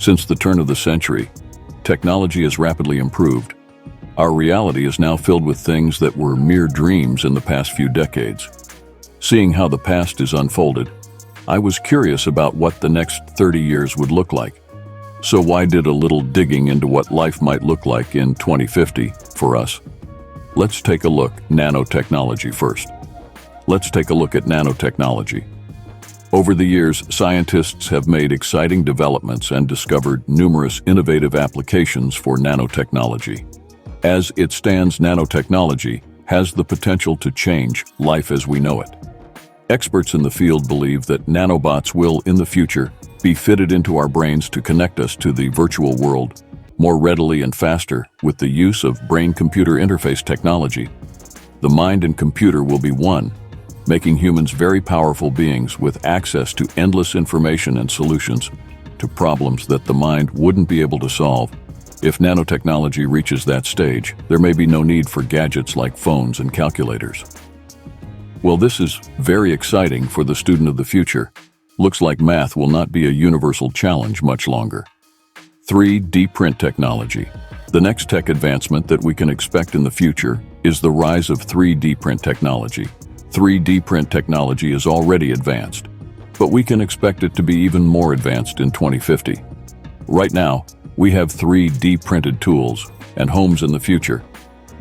Since the turn of the century, technology has rapidly improved. Our reality is now filled with things that were mere dreams in the past few decades. Seeing how the past is unfolded, I was curious about what the next 30 years would look like. So why did a little digging into what life might look like in 2050 for us? Let's take a look at nanotechnology first. Let's take a look at nanotechnology. Over the years, scientists have made exciting developments and discovered numerous innovative applications for nanotechnology. As it stands, nanotechnology has the potential to change life as we know it. Experts in the field believe that nanobots will, in the future, be fitted into our brains to connect us to the virtual world more readily and faster with the use of brain-computer interface technology. The mind and computer will be one, making humans very powerful beings with access to endless information and solutions to problems that the mind wouldn't be able to solve. If nanotechnology reaches that stage, there may be no need for gadgets like phones and calculators. Well, this is very exciting for the student of the future. Looks like math will not be a universal challenge much longer. 3D print technology. The next tech advancement that we can expect in the future is the rise of 3D print technology. 3D print technology is already advanced, but we can expect it to be even more advanced in 2050. Right now, we have 3D printed tools and homes in the future.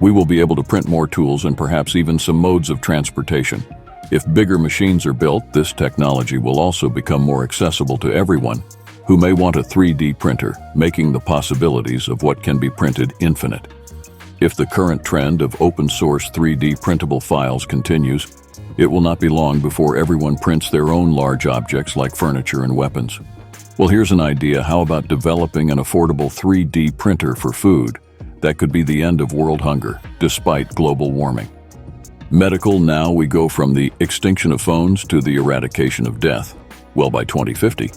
We will be able to print more tools and perhaps even some modes of transportation. If bigger machines are built, this technology will also become more accessible to everyone who may want a 3D printer, making the possibilities of what can be printed infinite. If the current trend of open-source 3D printable files continues, it will not be long before everyone prints their own large objects like furniture and weapons. Well, here's an idea. How about developing an affordable 3D printer for food? That could be the end of world hunger, despite global warming. Medical, now we go from the extinction of phones to the eradication of death. Well, by 2050,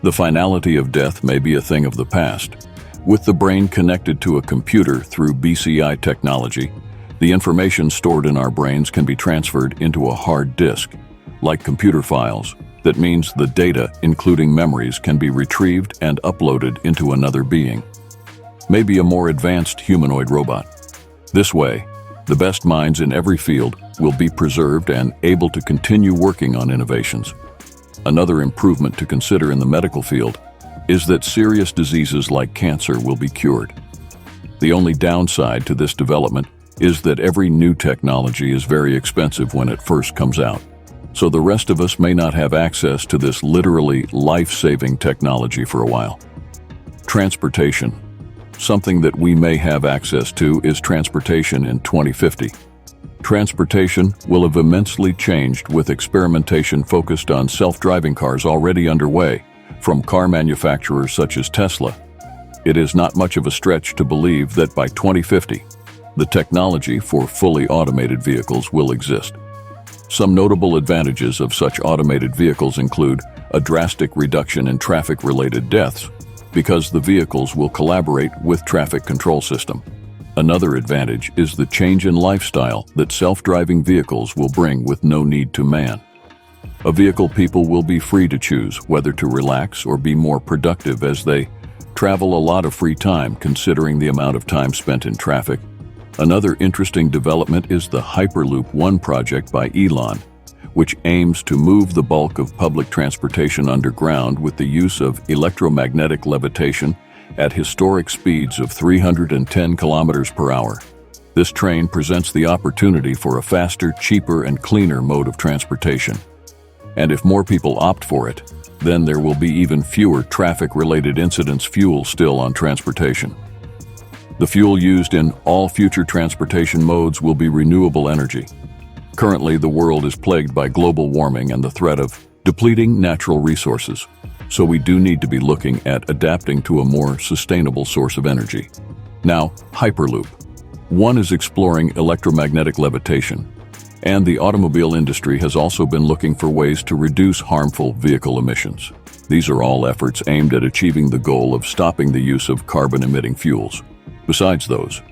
the finality of death may be a thing of the past. With the brain connected to a computer through BCI technology, the information stored in our brains can be transferred into a hard disk. Like computer files, that means the data, including memories, can be retrieved and uploaded into another being. Maybe a more advanced humanoid robot. This way, the best minds in every field will be preserved and able to continue working on innovations. Another improvement to consider in the medical field is that serious diseases like cancer will be cured. The only downside to this development is that every new technology is very expensive when it first comes out. So the rest of us may not have access to this literally life-saving technology for a while. Transportation. Something that we may have access to is transportation in 2050. Transportation will have immensely changed with experimentation focused on self-driving cars already underway from car manufacturers such as Tesla. It is not much of a stretch to believe that by 2050, the technology for fully automated vehicles will exist. Some notable advantages of such automated vehicles include a drastic reduction in traffic-related deaths because the vehicles will collaborate with traffic control system. Another advantage is the change in lifestyle that self-driving vehicles will bring with no need to man. A vehicle people will be free to choose whether to relax or be more productive as they travel a lot of free time considering the amount of time spent in traffic. Another interesting development is the Hyperloop One project by Elon, which aims to move the bulk of public transportation underground with the use of electromagnetic levitation at historic speeds of 310 kilometers per hour. This train presents the opportunity for a faster, cheaper, and cleaner mode of transportation. And if more people opt for it, then there will be even fewer traffic-related incidents. Fuel still on transportation. The fuel used in all future transportation modes will be renewable energy. Currently, the world is plagued by global warming and the threat of depleting natural resources, so we do need to be looking at adapting to a more sustainable source of energy. Now, Hyperloop. One is exploring electromagnetic levitation, and the automobile industry has also been looking for ways to reduce harmful vehicle emissions. These are all efforts aimed at achieving the goal of stopping the use of carbon-emitting fuels. Besides those,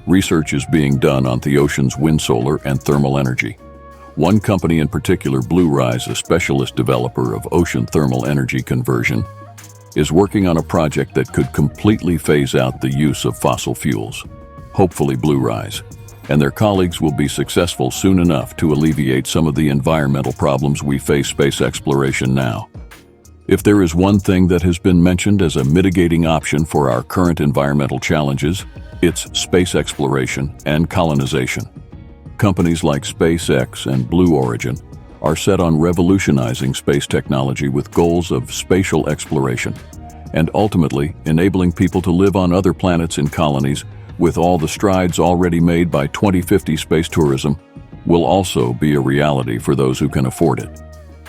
research is being done on the ocean's wind, solar, and thermal energy. One company in particular, Blue Rise, a specialist developer of ocean thermal energy conversion, is working on a project that could completely phase out the use of fossil fuels, hopefully Blue Rise, and their colleagues will be successful soon enough to alleviate some of the environmental problems we face space exploration now. If there is one thing that has been mentioned as a mitigating option for our current environmental challenges, it's space exploration and colonization. Companies like SpaceX and Blue Origin are set on revolutionizing space technology with goals of spatial exploration and ultimately enabling people to live on other planets in colonies. With all the strides already made by 2050, space tourism will also be a reality for those who can afford it.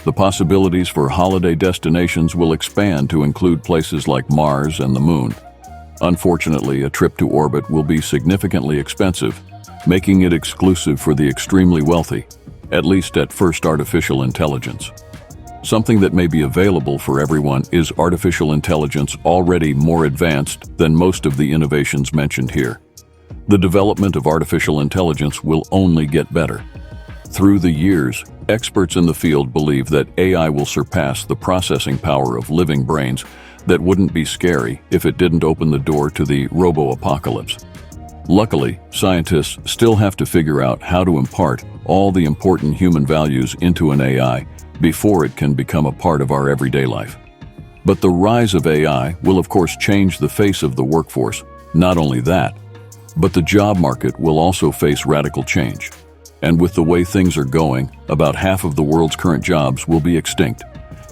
The possibilities for holiday destinations will expand to include places like Mars and the Moon. Unfortunately, a trip to orbit will be significantly expensive, making it exclusive for the extremely wealthy, at least at first. Artificial intelligence. Something that may be available for everyone is artificial intelligence, already more advanced than most of the innovations mentioned here. The development of artificial intelligence will only get better. Through the years, experts in the field believe that AI will surpass the processing power of living brains. That wouldn't be scary if it didn't open the door to the robo-apocalypse. Luckily, scientists still have to figure out how to impart all the important human values into an AI before it can become a part of our everyday life. But the rise of AI will of course change the face of the workforce. Not only that, but the job market will also face radical change. And with the way things are going, about half of the world's current jobs will be extinct,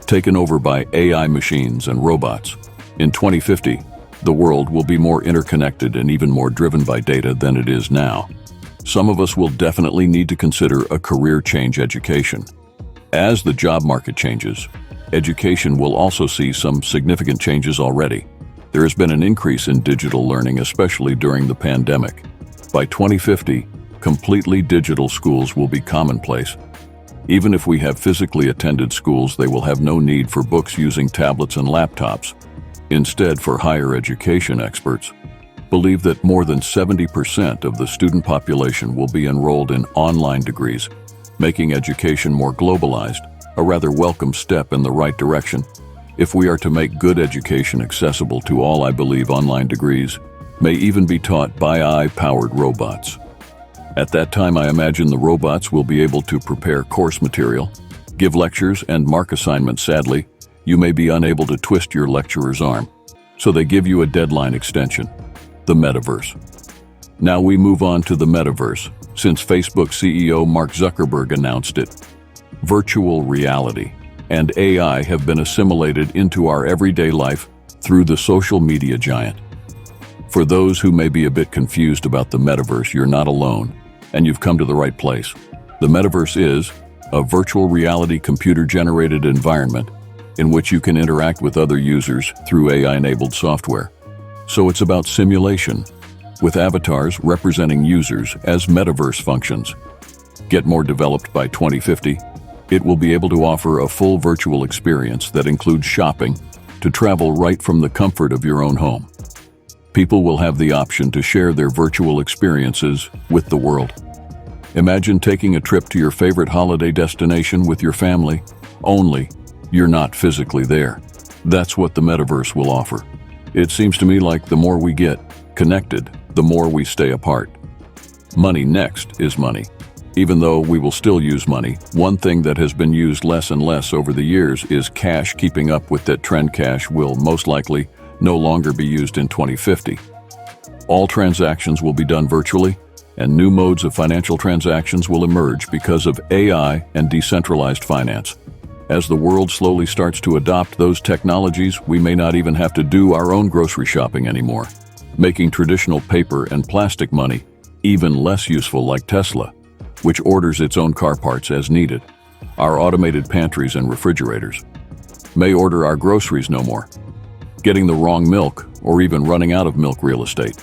taken over by AI machines and robots. In 2050, the world will be more interconnected and even more driven by data than it is now. Some of us will definitely need to consider a career change. Education. As the job market changes, education will also see some significant changes already. There has been an increase in digital learning, especially during the pandemic. By 2050, completely digital schools will be commonplace. Even if we have physically attended schools, they will have no need for books using tablets and laptops. Instead, for higher education experts, believe that more than 70% of the student population will be enrolled in online degrees, making education more globalized, a rather welcome step in the right direction. If we are to make good education accessible to all, I believe online degrees may even be taught by AI-powered robots. At that time, I imagine the robots will be able to prepare course material, give lectures, and mark assignments. Sadly, you may be unable to twist your lecturer's arm, so they give you a deadline extension, the metaverse. Now we move on to the metaverse, since Facebook CEO Mark Zuckerberg announced it. Virtual reality and AI have been assimilated into our everyday life through the social media giant. For those who may be a bit confused about the metaverse, you're not alone, and you've come to the right place. The metaverse is a virtual reality computer-generated environment in which you can interact with other users through AI-enabled software. So it's about simulation, with avatars representing users as metaverse functions. Get more developed by 2050, it will be able to offer a full virtual experience that includes shopping to travel right from the comfort of your own home. People will have the option to share their virtual experiences with the world. Imagine taking a trip to your favorite holiday destination with your family, only you're not physically there. That's what the metaverse will offer. It seems to me like the more we get connected, the more we stay apart. Money next is money. Even though we will still use money, one thing that has been used less and less over the years is cash. Keeping up with that trend, cash will most likely no longer be used in 2050. All transactions will be done virtually, and new modes of financial transactions will emerge because of AI and decentralized finance. As the world slowly starts to adopt those technologies, we may not even have to do our own grocery shopping anymore, making traditional paper and plastic money even less useful, like Tesla, which orders its own car parts as needed. Our automated pantries and refrigerators may order our groceries no more, getting the wrong milk or even running out of milk real estate.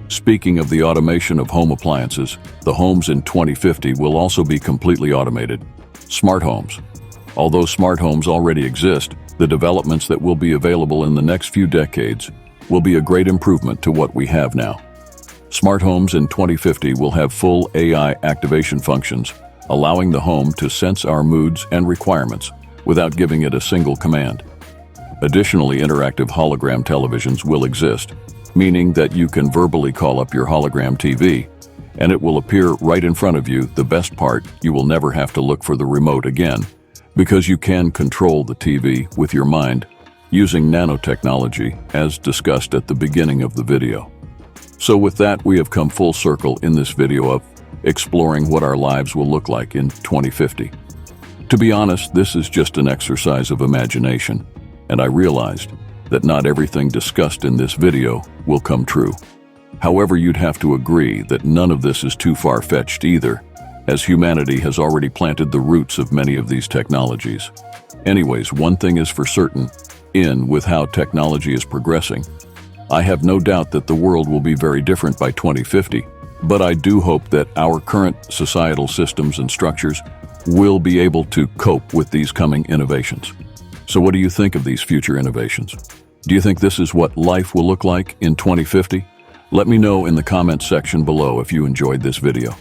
Speaking of the automation of home appliances, the homes in 2050 will also be completely automated. Smart homes. Although smart homes already exist, the developments that will be available in the next few decades will be a great improvement to what we have now. Smart homes in 2050 will have full AI activation functions, allowing the home to sense our moods and requirements without giving it a single command. Additionally, interactive hologram televisions will exist, meaning that you can verbally call up your hologram TV, and it will appear right in front of you. The best part, you will never have to look for the remote again, because you can control the TV with your mind using nanotechnology, as discussed at the beginning of the video. So with that, we have come full circle in this video of exploring what our lives will look like in 2050. To be honest, this is just an exercise of imagination, and I realized that not everything discussed in this video will come true. However, you'd have to agree that none of this is too far-fetched either, as humanity has already planted the roots of many of these technologies. Anyways, one thing is for certain, with how technology is progressing, I have no doubt that the world will be very different by 2050, but I do hope that our current societal systems and structures will be able to cope with these coming innovations. So what do you think of these future innovations? Do you think this is what life will look like in 2050? Let me know in the comments section below if you enjoyed this video.